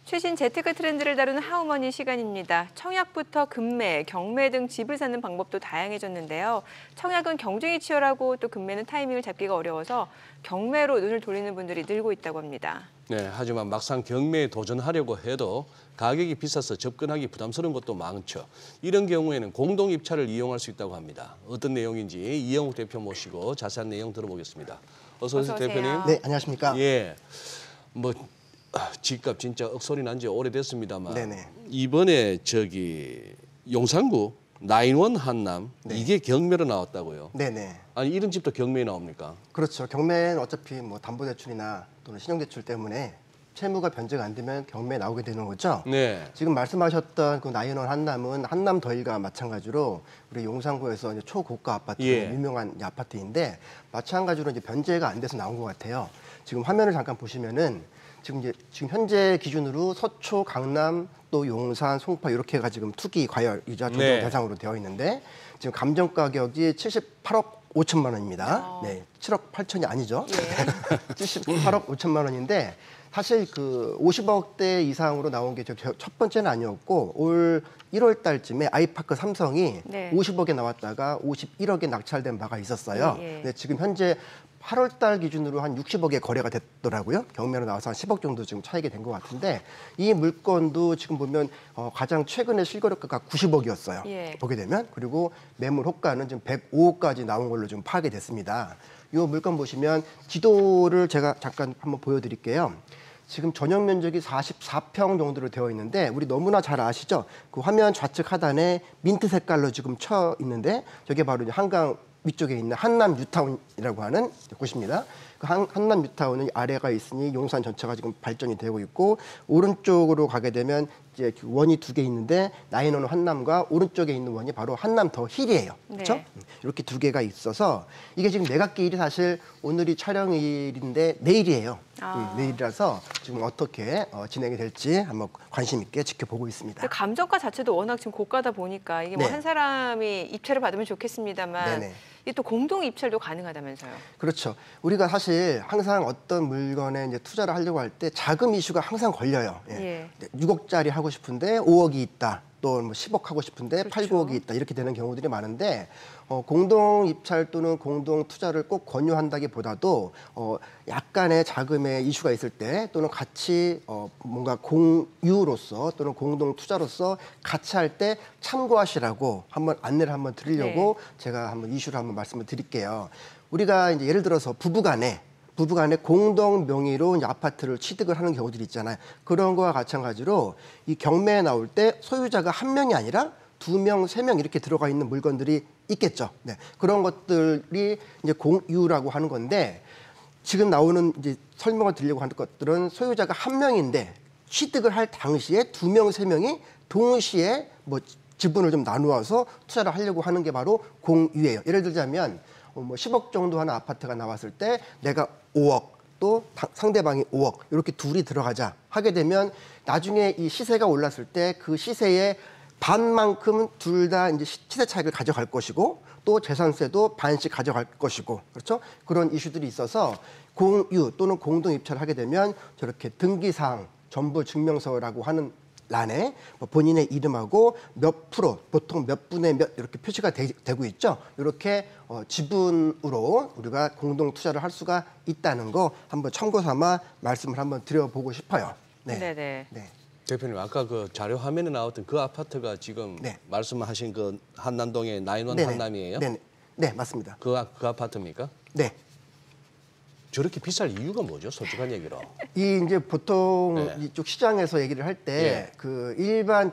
최신 재테크 트렌드를 다루는 하우머니 시간입니다. 청약부터 금매, 경매 등 집을 사는 방법도 다양해졌는데요. 청약은 경쟁이 치열하고 또 금매는 타이밍을 잡기가 어려워서 경매로 눈을 돌리는 분들이 늘고 있다고 합니다. 네, 하지만 막상 경매에 도전하려고 해도 가격이 비싸서 접근하기 부담스러운 것도 많죠. 이런 경우에는 공동 입찰을 이용할 수 있다고 합니다. 어떤 내용인지 이영욱 대표 모시고 자세한 내용 들어보겠습니다. 어서 오세요, 대표님. 네, 안녕하십니까. 예, 집값 진짜 억소리 난 지 오래됐습니다만 네네. 이번에 용산구 나인원 한남 네. 이게 경매로 나왔다고요? 네네. 아니 이런 집도 경매에 나옵니까? 그렇죠. 경매는 어차피 뭐 담보대출이나 또는 신용대출 때문에 채무가 변제가 안 되면 경매에 나오게 되는 거죠. 네. 지금 말씀하셨던 그 나인원 한남은 한남 더일과 마찬가지로 우리 용산구에서 이제 초고가 아파트, 예. 유명한 아파트인데 마찬가지로 이제 변제가 안 돼서 나온 것 같아요. 지금 화면을 잠깐 보시면은 지금 현재 기준으로 서초, 강남, 또 용산, 송파 이렇게가 지금 투기 과열 이자 조정 네. 대상으로 되어 있는데 지금 감정 가격이 78억 5천만 원입니다. 네, 7억 8천이 아니죠. 예. 78억 5천만 원인데 사실 그 50억대 이상으로 나온 게 첫 번째는 아니었고 올 1월 달쯤에 아이파크 삼성이 네. 50억에 나왔다가 51억에 낙찰된 바가 있었어요. 예. 네, 지금 현재 8월 달 기준으로 한 60억에 거래가 됐더라고요. 경매로 나와서 한 10억 정도 지금 차익이 된 것 같은데 이 물건도 지금 보면 가장 최근에 실거래가가 90억이었어요. 예. 보게 되면 그리고 매물 호가는 지금 105억까지 나온 걸로 좀 파악이 됐습니다. 이 물건 보시면 지도를 제가 잠깐 한번 보여드릴게요. 지금 전용 면적이 44평 정도로 되어 있는데 우리 너무나 잘 아시죠? 그 화면 좌측 하단에 민트 색깔로 지금 쳐 있는데 저게 바로 이제 한강 위쪽에 있는 한남 뉴타운이라고 하는 곳입니다. 그 한남 뉴타운은 아래가 있으니 용산 전체가 지금 발전이 되고 있고 오른쪽으로 가게 되면 이제 원이 두 개 있는데 나인원 한남과 오른쪽에 있는 원이 바로 한남 더 힐이에요. 그렇죠? 네. 이렇게 두 개가 있어서 이게 지금 매각기일이 사실 오늘이 촬영일인데 내일이에요. 내일이라서 지금 어떻게 진행이 될지 한번 관심 있게 지켜보고 있습니다. 감정가 자체도 워낙 지금 고가다 보니까 이게 뭐 네. 한 사람이 입찰을 받으면 좋겠습니다만 네네. 이게 또 공동 입찰도 가능하다면서요. 그렇죠. 우리가 사실 항상 어떤 물건에 이제 투자를 하려고 할 때 자금 이슈가 항상 걸려요. 예. 6억짜리 하고 싶은데 5억이 있다. 또 뭐 10억 하고 싶은데 그렇죠. 8, 9억이 있다. 이렇게 되는 경우들이 많은데 공동 입찰 또는 공동 투자를 꼭 권유한다기보다도 약간의 자금의 이슈가 있을 때 또는 같이 뭔가 공유로서 또는 공동 투자로서 같이 할 때 참고하시라고 한번 안내를 한번 드리려고 제가 한번 이슈를 한번 말씀을 드릴게요. 우리가 이제 예를 들어서 부부간에 공동 명의로 이제 아파트를 취득을 하는 경우들이 있잖아요. 그런 거와 마찬가지로 이 경매에 나올 때 소유자가 한 명이 아니라 2명, 3명 이렇게 들어가 있는 물건들이 있겠죠. 네. 그런 것들이 이제 공유라고 하는 건데 지금 나오는 이제 설명을 드리려고 하는 것들은 소유자가 한 명인데 취득을 할 당시에 2명, 3명이 동시에 뭐 지분을 좀 나누어서 투자를 하려고 하는 게 바로 공유예요. 예를 들자면 뭐 10억 정도 하는 아파트가 나왔을 때 내가 5억 또 상대방이 5억 이렇게 둘이 들어가자 하게 되면 나중에 이 시세가 올랐을 때 그 시세의 반만큼 둘 다 이제 시세 차익을 가져갈 것이고 또 재산세도 반씩 가져갈 것이고 그렇죠? 그런 이슈들이 있어서 공유 또는 공동 입찰을 하게 되면 저렇게 등기사항 전부 증명서라고 하는 란에 본인의 이름하고 몇 프로, 보통 몇 분의 몇 이렇게 표시가 되고 있죠. 이렇게 지분으로 우리가 공동 투자를 할 수가 있다는 거 한번 참고 삼아 말씀을 한번 드려보고 싶어요. 네네. 네. 대표님 아까 그 자료 화면에 나왔던 그 아파트가 지금 네. 말씀하신 그 한남동의 나인원 네네. 한남이에요? 네, 맞습니다. 그 아파트입니까? 네. 저렇게 비쌀 이유가 뭐죠? 솔직한 얘기로. 이 이제 보통 네. 이쪽 시장에서 얘기를 할 때 그 일반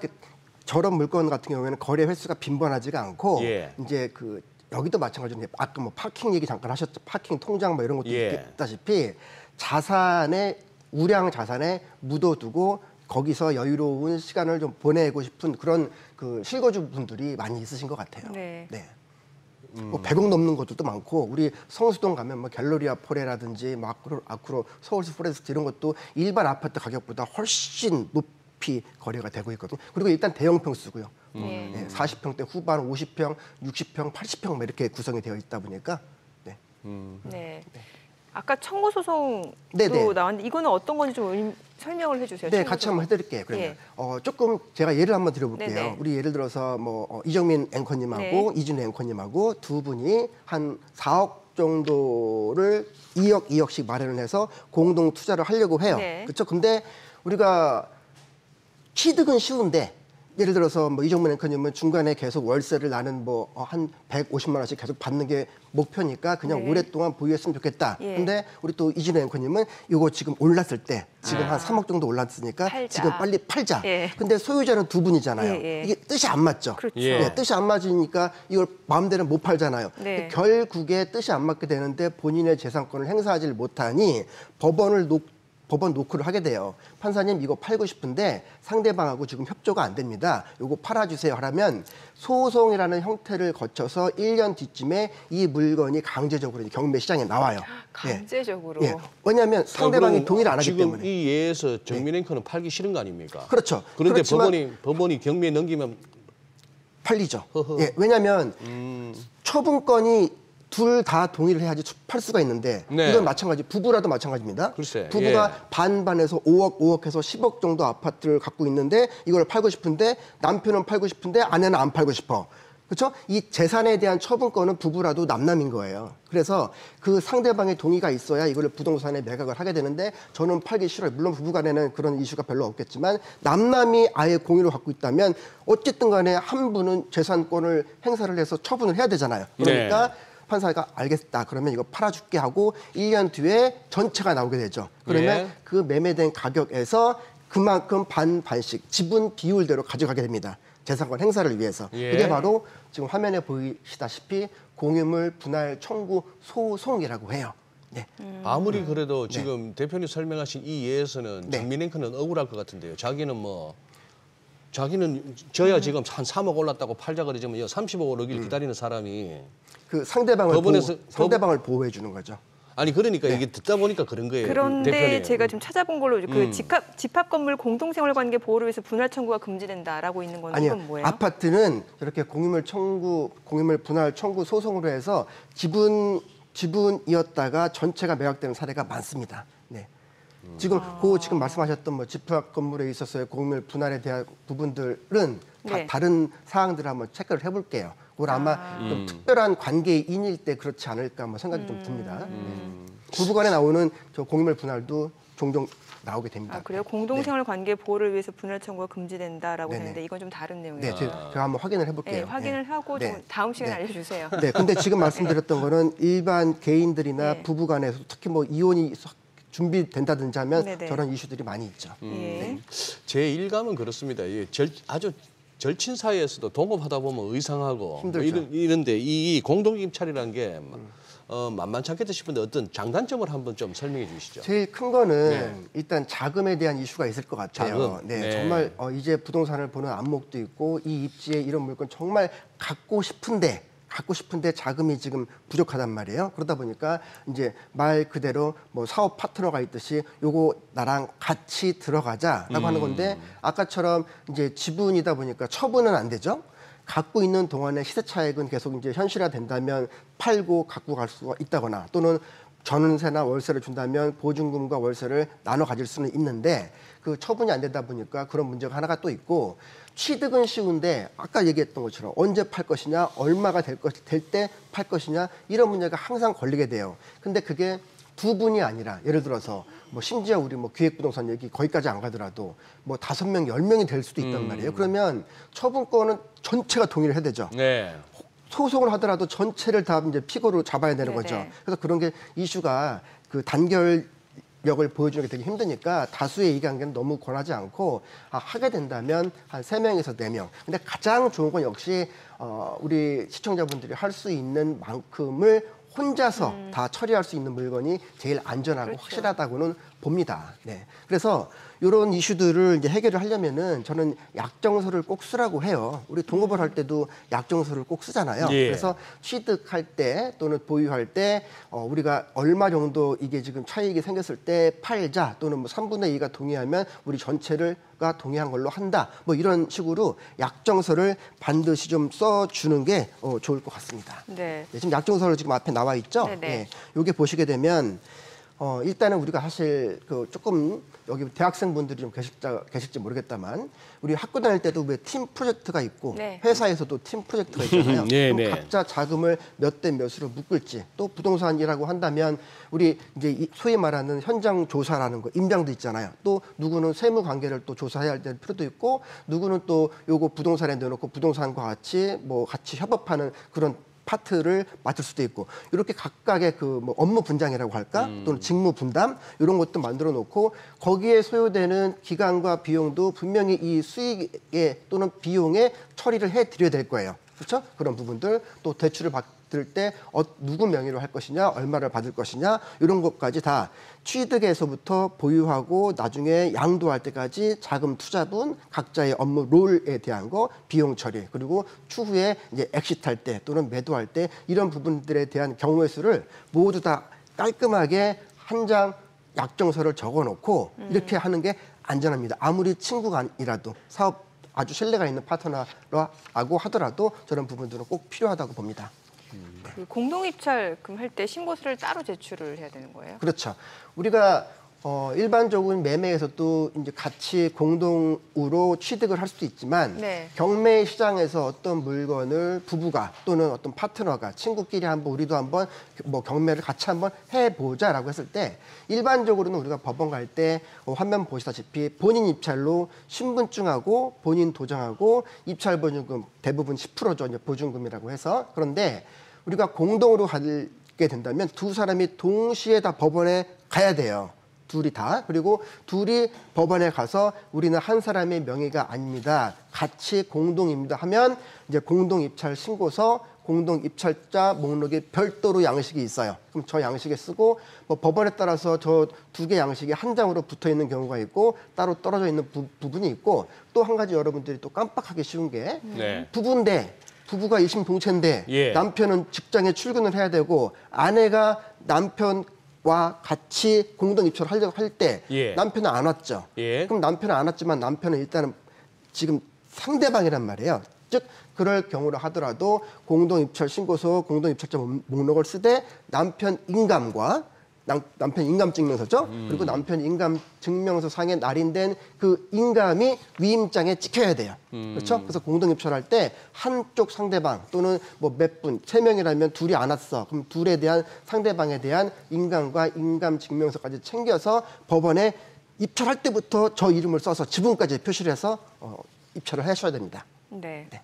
저런 물건 같은 경우에는 거래 횟수가 빈번하지가 않고 이제 그 여기도 마찬가지로 아까 뭐 파킹 얘기 잠깐 하셨죠. 파킹 통장 뭐 이런 것도 있다시피 우량 자산에 묻어두고 거기서 여유로운 시간을 좀 보내고 싶은 그런 그 실거주분들이 많이 있으신 것 같아요. 네. 뭐 100억 넘는 것도 많고 우리 성수동 가면 뭐 갤러리아 포레라든지 뭐 아쿠로 서울스 포레스트 이런 것도 일반 아파트 가격보다 훨씬 높이 거래가 되고 있거든요. 그리고 일단 대형 평수고요. 40평대 후반, 50평, 60평, 80평 뭐 이렇게 구성이 되어 있다 보니까 네. 아까 청구 소송도 네네. 나왔는데 이거는 어떤 건지 좀 설명을 해주세요. 네, 청구 같이 소송. 한번 해드릴게요. 그러면 예. 조금 제가 예를 한번 드려볼게요. 네네. 우리 예를 들어서 뭐 이정민 앵커님하고 네. 이준우 앵커님하고 두 분이 한 4억 정도를 2억씩 마련을 해서 공동 투자를 하려고 해요. 네. 그렇죠? 근데 우리가 취득은 쉬운데 예를 들어서 뭐 이정민 앵커님은 중간에 계속 월세를 나는 뭐 한 150만 원씩 계속 받는 게 목표니까 그냥 네. 오랫동안 보유했으면 좋겠다. 예. 근데 우리 또 이진우 앵커님은 이거 지금 올랐을 때 지금 한 3억 정도 올랐으니까 팔자. 지금 빨리 팔자. 예. 근데 소유자는 두 분이잖아요. 예, 예. 이게 뜻이 안 맞죠. 그렇죠. 예. 뜻이 안 맞으니까 이걸 마음대로 못 팔잖아요. 네. 근데 결국에 뜻이 안 맞게 되는데 본인의 재산권을 행사하지 못하니 법원 노크를 하게 돼요. 판사님 이거 팔고 싶은데 상대방하고 지금 협조가 안 됩니다. 이거 팔아주세요 하라면 소송이라는 형태를 거쳐서 1년 뒤쯤에 이 물건이 강제적으로 경매 시장에 나와요. 강제적으로. 예. 왜냐하면 상대방이 그럼 동의를 안 하기 지금 때문에. 이 예에서 정민 앵커는 팔기 싫은 거 아닙니까? 그렇죠. 그런데 그렇지만 법원이 경매에 넘기면 팔리죠. 허허. 예, 왜냐하면 처분권이 둘 다 동의를 해야지 팔 수가 있는데 네. 이건 마찬가지 부부라도 마찬가지입니다. 글쎄, 부부가 예. 반반해서 5억 해서 10억 정도 아파트를 갖고 있는데 이걸 팔고 싶은데 남편은 팔고 싶은데 아내는 안 팔고 싶어. 그렇죠? 이 재산에 대한 처분권은 부부라도 남남인 거예요. 그래서 그 상대방의 동의가 있어야 이거를 부동산에 매각을 하게 되는데 저는 팔기 싫어요. 물론 부부간에는 그런 이슈가 별로 없겠지만 남남이 아예 공유를 갖고 있다면 어쨌든 간에 한 분은 재산권을 행사를 해서 처분을 해야 되잖아요. 그러니까 네. 판사가 알겠다. 그러면 이거 팔아줄게 하고 1년 뒤에 전체가 나오게 되죠. 그러면 예. 그 매매된 가격에서 그만큼 반씩 지분 비율대로 가져가게 됩니다. 재산권 행사를 위해서. 예. 그게 바로 지금 화면에 보이시다시피 공유물 분할 청구 소송이라고 해요. 네. 아무리 그래도 지금 대표님 설명하신 이 예에서는 네. 정민 앵커는 억울할 것 같은데요. 자기는 저야 지금 한 3억 올랐다고 팔자 그러지만 35억 오르길 기다리는 사람이 그 상대방을 법원에서 보호해 주는 거죠. 아니 그러니까 이게 듣다 보니까 그런 거예요. 그런데 대표님. 제가 좀 찾아본 걸로 그 집합 건물 공동생활관계 보호를 위해서 분할 청구가 금지된다라고 있는 건 아니요. 이건 뭐예요? 아파트는 저렇게 공유물 분할 청구 소송으로 해서 지분이었다가 전체가 매각되는 사례가 많습니다. 네. 지금 지금 말씀하셨던 뭐 집합 건물에 있어서의 공유물 분할에 대한 부분들은 네. 다른 사항들을 한번 체크를 해볼게요. 그걸 아마 좀 특별한 관계인일 때 그렇지 않을까 뭐 생각이 좀 듭니다. 부부간에 나오는 저 공유물 분할도 종종 나오게 됩니다. 그래요? 공동생활관계 보호를 위해서 분할 청구가 금지된다라고 네네. 되는데 이건 좀 다른 내용이에요. 네, 제가 한번 확인을 해볼게요. 네, 확인을 하고 좀 네. 다음 시간에 네. 알려주세요. 네, 근데 지금 말씀드렸던 거는 일반 개인들이나 네. 부부간에서 특히 뭐 이혼이 준비된다든지 하면 네네. 저런 이슈들이 많이 있죠. 예. 제 일감은 그렇습니다. 아주 절친 사이에서도 동업하다 보면 의상하고 힘들죠. 뭐 이런데 이 공동임차리라는 게 만만치 않겠다 싶은데 어떤 장단점을 한번 좀 설명해 주시죠. 제일 큰 거는 네. 일단 자금에 대한 이슈가 있을 것 같아요. 자금? 네, 네. 정말 이제 부동산을 보는 안목도 있고 이 입지에 이런 물건 정말 갖고 싶은데 자금이 지금 부족하단 말이에요. 그러다 보니까 이제 말 그대로 뭐 사업 파트너가 있듯이 요거 나랑 같이 들어가자라고 하는 건데 아까처럼 이제 지분이다 보니까 처분은 안 되죠. 갖고 있는 동안에 시세 차익은 계속 이제 현실화 된다면 팔고 갖고 갈 수가 있다거나 또는 전세나 월세를 준다면 보증금과 월세를 나눠 가질 수는 있는데 그 처분이 안 되다 보니까 그런 문제가 하나가 또 있고 취득은 쉬운데 아까 얘기했던 것처럼 언제 팔 것이냐, 얼마가 될 때 팔 것이냐 이런 문제가 항상 걸리게 돼요. 근데 그게 두 분이 아니라 예를 들어서 뭐 심지어 우리 뭐 기획부동산 얘기 거기까지 안 가더라도 뭐 5명, 10명이 될 수도 있단 말이에요. 그러면 처분권은 전체가 동의를 해야 되죠. 네. 소송을 하더라도 전체를 다 이제 피고로 잡아야 되는 네네. 거죠. 그래서 그런 게 이슈가 그 단결력을 보여주는 게 되게 힘드니까 다수의 이의관계는 너무 권하지 않고 하게 된다면 한 3명에서 4명. 근데 가장 좋은 건 역시 우리 시청자분들이 할 수 있는 만큼을 혼자서 다 처리할 수 있는 물건이 제일 안전하고 그렇죠. 확실하다고는 봅니다. 네. 그래서 이런 이슈들을 이제 해결을 하려면은 저는 약정서를 꼭 쓰라고 해요. 우리 동업을 할 때도 약정서를 꼭 쓰잖아요. 예. 그래서 취득할 때 또는 보유할 때 우리가 얼마 정도 이게 지금 차익이 생겼을 때 팔자 또는 뭐 3분의 2가 동의하면 우리 전체가 동의한 걸로 한다. 뭐 이런 식으로 약정서를 반드시 좀 써주는 게 좋을 것 같습니다. 네. 네, 지금 약정서를 지금 앞에 나와 있죠. 네네. 네, 요게 보시게 되면 일단은 우리가 사실 그 조금 여기 대학생분들이 좀 계실지 모르겠다만 우리 학교 다닐 때도 왜 팀 프로젝트가 있고 네. 회사에서도 팀 프로젝트가 있잖아요. 네, 그럼 네. 각자 자금을 몇 대 몇으로 묶을지 또 부동산이라고 한다면 우리 이제 소위 말하는 현장 조사라는 거 임장도 있잖아요. 또 누구는 세무 관계를 또 조사해야 될 필요도 있고 누구는 또 요거 부동산에 내놓고 부동산과 같이 뭐 같이 협업하는 그런 파트를 맡을 수도 있고 이렇게 각각의 그 뭐 업무 분장이라고 할까 또는 직무 분담 이런 것도 만들어 놓고 거기에 소요되는 기간과 비용도 분명히 이 수익에 또는 비용에 처리를 해 드려야 될 거예요. 그렇죠? 그런 부분들 또 대출을 받을 때 누구 명의로 할 것이냐 얼마를 받을 것이냐 이런 것까지 다 취득에서부터 보유하고 나중에 양도할 때까지 자금 투자분 각자의 업무 롤에 대한 거 비용 처리 그리고 추후에 이제 엑시트할 때 또는 매도할 때 이런 부분들에 대한 경우의 수를 모두 다 깔끔하게 한 장 약정서를 적어놓고 이렇게 하는 게 안전합니다. 아무리 친구가 아니라도 사업 아주 신뢰가 있는 파트너라고 하더라도 저런 부분들은 꼭 필요하다고 봅니다. 그 공동입찰금 할 때 신고서를 따로 제출을 해야 되는 거예요? 그렇죠. 우리가 일반적인 매매에서도 이제 같이 공동으로 취득을 할 수도 있지만 네. 경매 시장에서 어떤 물건을 부부가 또는 어떤 파트너가 친구끼리 한번 우리도 한번 뭐 경매를 같이 한번 해보자라고 했을 때 일반적으로는 우리가 법원 갈 때 화면 보시다시피 본인 입찰로 신분증하고 본인 도장하고 입찰 보증금 대부분 10%죠. 이제 보증금이라고 해서 그런데 우리가 공동으로 가게 된다면 두 사람이 동시에 다 법원에 가야 돼요. 둘이 다. 그리고 둘이 법원에 가서 우리는 한 사람의 명의가 아닙니다. 같이 공동입니다 하면 이제 공동입찰 신고서, 공동입찰자 목록에 별도로 양식이 있어요. 그럼 저 양식에 쓰고 뭐 법원에 따라서 저 두 개 양식이 한 장으로 붙어 있는 경우가 있고 따로 떨어져 있는 부분이 있고 또 한 가지 여러분들이 또 깜빡하기 쉬운 게 네. 부부가 일심동체인데 예. 남편은 직장에 출근을 해야 되고 아내가 남편과 같이 공동 입찰을 하려고 할 때 예. 남편은 안 왔죠. 예. 그럼 남편은 안 왔지만 남편은 일단은 지금 상대방이란 말이에요. 즉 그럴 경우를 하더라도 공동 입찰 신고서, 공동 입찰자 목록을 쓰되 남편 인감과 남편 인감증명서죠. 그리고 남편 인감증명서 상에 날인된 그 인감이 위임장에 찍혀야 돼요. 그렇죠? 그래서 공동입찰할 때 한쪽 상대방 또는 뭐 몇 분, 3명이라면 둘이 안 왔어. 그럼 둘에 대한 상대방에 대한 인감과 인감증명서까지 챙겨서 법원에 입찰할 때부터 저 이름을 써서 지분까지 표시를 해서 입찰을 하셔야 됩니다. 네. 네.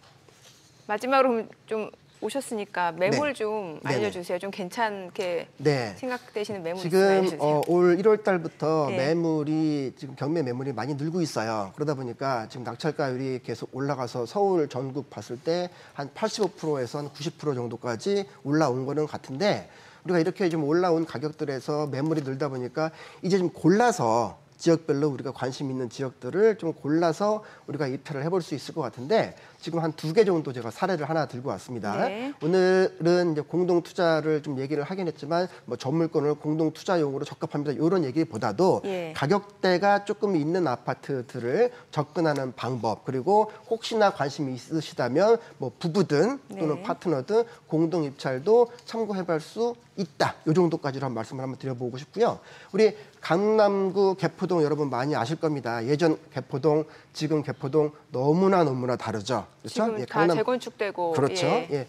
마지막으로 그럼 좀 오셨으니까 매물 네. 좀 네네. 알려주세요. 좀 괜찮게 네. 생각되시는 매물 있으면 지금 알려주세요. 올 1월 달부터 네. 매물이 지금 경매 매물이 많이 늘고 있어요. 그러다 보니까 지금 낙찰가율이 계속 올라가서 서울 전국 봤을 때 한 85%에서 한 90% 정도까지 올라온 거는 같은데 우리가 이렇게 좀 올라온 가격들에서 매물이 늘다 보니까 이제 좀 골라서 지역별로 우리가 관심 있는 지역들을 좀 골라서 우리가 입찰을 해볼 수 있을 것 같은데 지금 한 2개 정도 제가 사례를 하나 들고 왔습니다. 네. 오늘은 이제 공동 투자를 좀 얘기를 하긴 했지만 뭐 전물권을 공동 투자용으로 적합합니다. 이런 얘기보다도 예. 가격대가 조금 있는 아파트들을 접근하는 방법 그리고 혹시나 관심이 있으시다면 뭐 부부든 또는 네. 파트너든 공동 입찰도 참고해볼 수 있다. 이 정도까지로 한 말씀을 한번 드려보고 싶고요. 우리 강남구 개포동 여러분 많이 아실 겁니다. 예전 개포동, 지금 개포동 너무나 다르죠. 그렇죠? 지금 다 재건축되고 그렇죠. 예. 예.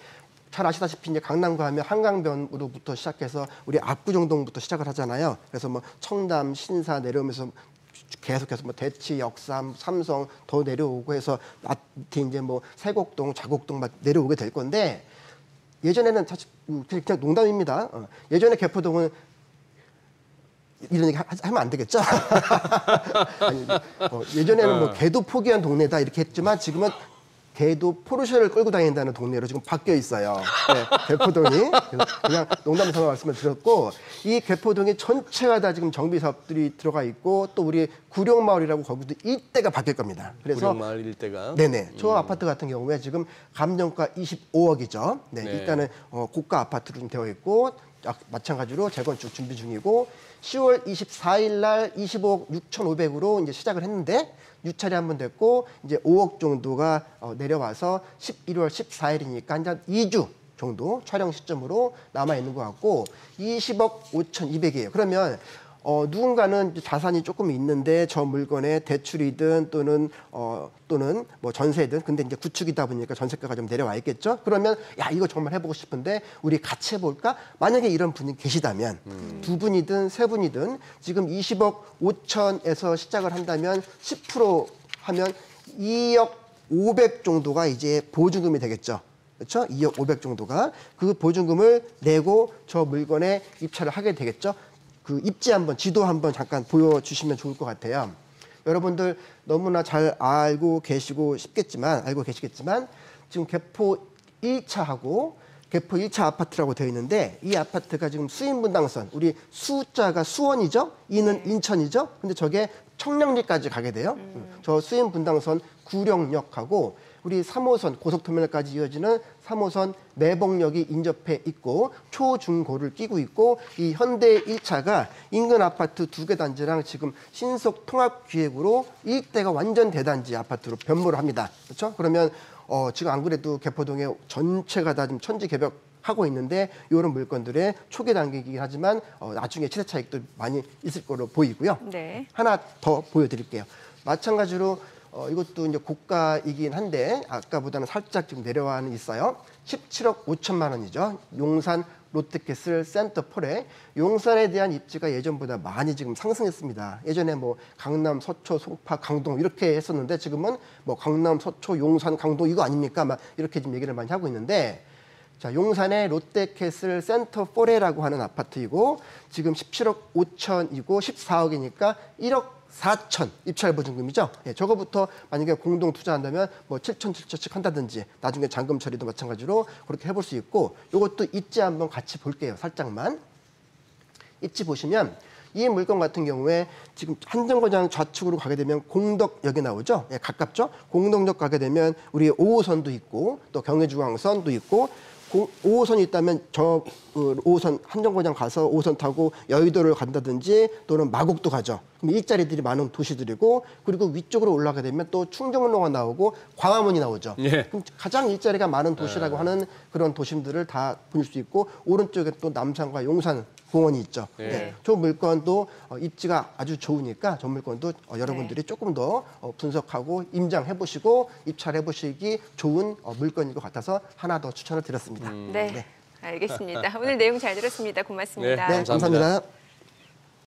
잘 아시다시피 이제 강남구 하면 한강변으로부터 시작해서 우리 압구정동부터 시작을 하잖아요. 그래서 뭐 청담, 신사 내려오면서 계속해서 뭐 대치, 역삼, 삼성 더 내려오고 해서 밑에 이제 뭐 세곡동, 자곡동 막 내려오게 될 건데 예전에는 사실 그냥 농담입니다. 예전에 개포동은 이런 얘기 하면 안 되겠죠? 아니, 예전에는 뭐 개도 포기한 동네다 이렇게 했지만 지금은 개도 포르쉐를 끌고 다닌다는 동네로 지금 바뀌어 있어요. 네, 개포동이. 그래서 그냥 농담 삼아 말씀을 드렸고, 이 개포동이 전체가 다 지금 정비 사업들이 들어가 있고, 또 우리 구룡마을이라고 거기도 일대가 바뀔 겁니다. 그래서 구룡마을 일대가. 네네. 저 아파트 같은 경우에 지금 감정가 25억이죠. 네, 네. 일단은 고가 아파트로 좀 되어 있고, 마찬가지로 재건축 준비 중이고, 10월 24일 날 25억 6,500으로 이제 시작을 했는데, 유찰이 한 번 됐고, 이제 5억 정도가 내려와서 11월 14일이니까 한 2주 정도 촬영 시점으로 남아 있는 것 같고, 20억 5,200이에요. 그러면 누군가는 자산이 조금 있는데 저 물건에 대출이든 또는 뭐 전세든, 근데 이제 구축이다 보니까 전세가가 좀 내려와 있겠죠. 그러면 야, 이거 정말 해보고 싶은데 우리 같이 해볼까? 만약에 이런 분이 계시다면 두 분이든 세 분이든 지금 20억 5천에서 시작을 한다면 10% 하면 2억 500 정도가 이제 보증금이 되겠죠. 그렇죠? 2억 500 정도가 그 보증금을 내고 저 물건에 입찰을 하게 되겠죠. 그 입지 한번, 지도 한번 잠깐 보여주시면 좋을 것 같아요. 여러분들 너무나 잘 알고 계시겠지만 지금 개포 1차하고 개포 1차 아파트라고 되어 있는데, 이 아파트가 지금 수인분당선, 우리 수자가 수원이죠? 이는 인천이죠? 근데 저게 청량리까지 가게 돼요. 저 수인분당선 구령역하고 우리 3호선 고속터미널까지 이어지는 3호선 매봉역이 인접해 있고 초중고를 끼고 있고, 이 현대 1차가 인근 아파트 2개 단지랑 지금 신속 통합 기획으로 일대가 완전 대단지 아파트로 변모를 합니다. 그렇죠? 그러면 지금 안 그래도 개포동에 전체가 다 지금 천지개벽하고 있는데, 이런 물건들의 초기 단계이긴 하지만 나중에 시세 차익도 많이 있을 거로 보이고요. 네. 하나 더 보여드릴게요. 마찬가지로 이것도 이제 고가이긴 한데 아까보다는 살짝 지금 내려와는 있어요. 17억 5천만 원이죠. 용산 롯데캐슬 센터폴에 용산에 대한 입지가 예전보다 많이 지금 상승했습니다. 예전에 뭐 강남, 서초, 송파, 강동 이렇게 했었는데, 지금은 뭐 강남, 서초, 용산, 강동 이거 아닙니까? 막 이렇게 지금 얘기를 많이 하고 있는데, 자, 용산의 롯데캐슬 센터포레라고 하는 아파트이고 지금 17억 5천이고 14억이니까 1억 4천 입찰 보증금이죠. 예, 저거부터 만약에 공동 투자한다면 뭐 7천씩 한다든지, 나중에 잔금 처리도 마찬가지로 그렇게 해볼 수 있고, 이것도 입지 한번 같이 볼게요. 살짝만. 입지 보시면 이 물건 같은 경우에 지금 한정거장 좌측으로 가게 되면 공덕역이 나오죠. 예, 가깝죠. 공덕역 가게 되면 우리 5호선도 있고 또 경의중앙선도 있고, 5호선이 있다면 저 5호선 한정거장 가서 5호선 타고 여의도를 간다든지 또는 마곡도 가죠. 그럼 일자리들이 많은 도시들이고, 그리고 위쪽으로 올라가게 되면 또 충정로가 나오고 광화문이 나오죠. 예. 그럼 가장 일자리가 많은 도시라고 하는 그런 도심들을 다 볼 수 있고, 오른쪽에 또 남산과 용산 공원이 있죠. 네. 네. 저 물건도 입지가 아주 좋으니까 저 물건도 여러분들이 조금 더 분석하고 임장해 보시고 입찰해 보시기 좋은 물건인 것 같아서 하나 더 추천을 드렸습니다. 네. 알겠습니다. 오늘 내용 잘 들었습니다. 고맙습니다. 네, 네, 감사합니다.